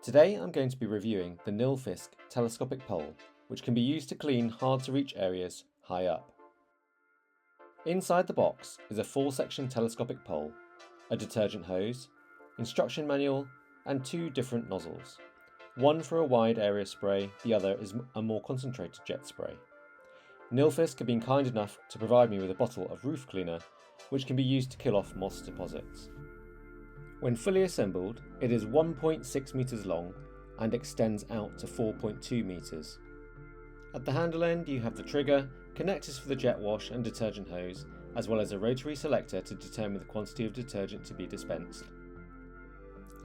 Today I'm going to be reviewing the Nilfisk telescopic pole, which can be used to clean hard to reach areas high up. Inside the box is a 4-section telescopic pole, a detergent hose, instruction manual and 2 different nozzles. One for a wide area spray, the other is a more concentrated jet spray. Nilfisk have been kind enough to provide me with a bottle of roof cleaner, which can be used to kill off moss deposits. When fully assembled, it is 1.6 metres long and extends out to 4.2 metres. At the handle end you have the trigger, connectors for the jet wash and detergent hose, as well as a rotary selector to determine the quantity of detergent to be dispensed.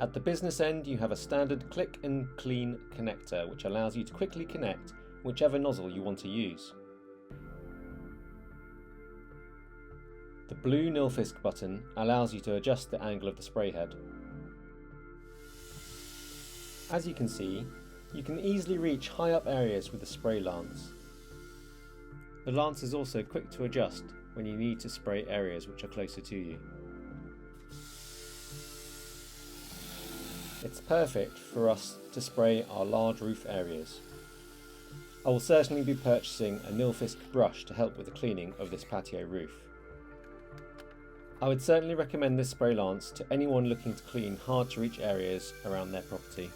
At the business end you have a standard click and clean connector which allows you to quickly connect whichever nozzle you want to use. The blue Nilfisk button allows you to adjust the angle of the spray head. As you can see, you can easily reach high up areas with the spray lance. The lance is also quick to adjust when you need to spray areas which are closer to you. It's perfect for us to spray our large roof areas. I will certainly be purchasing a Nilfisk brush to help with the cleaning of this patio roof. I would certainly recommend this spray lance to anyone looking to clean hard to reach areas around their property.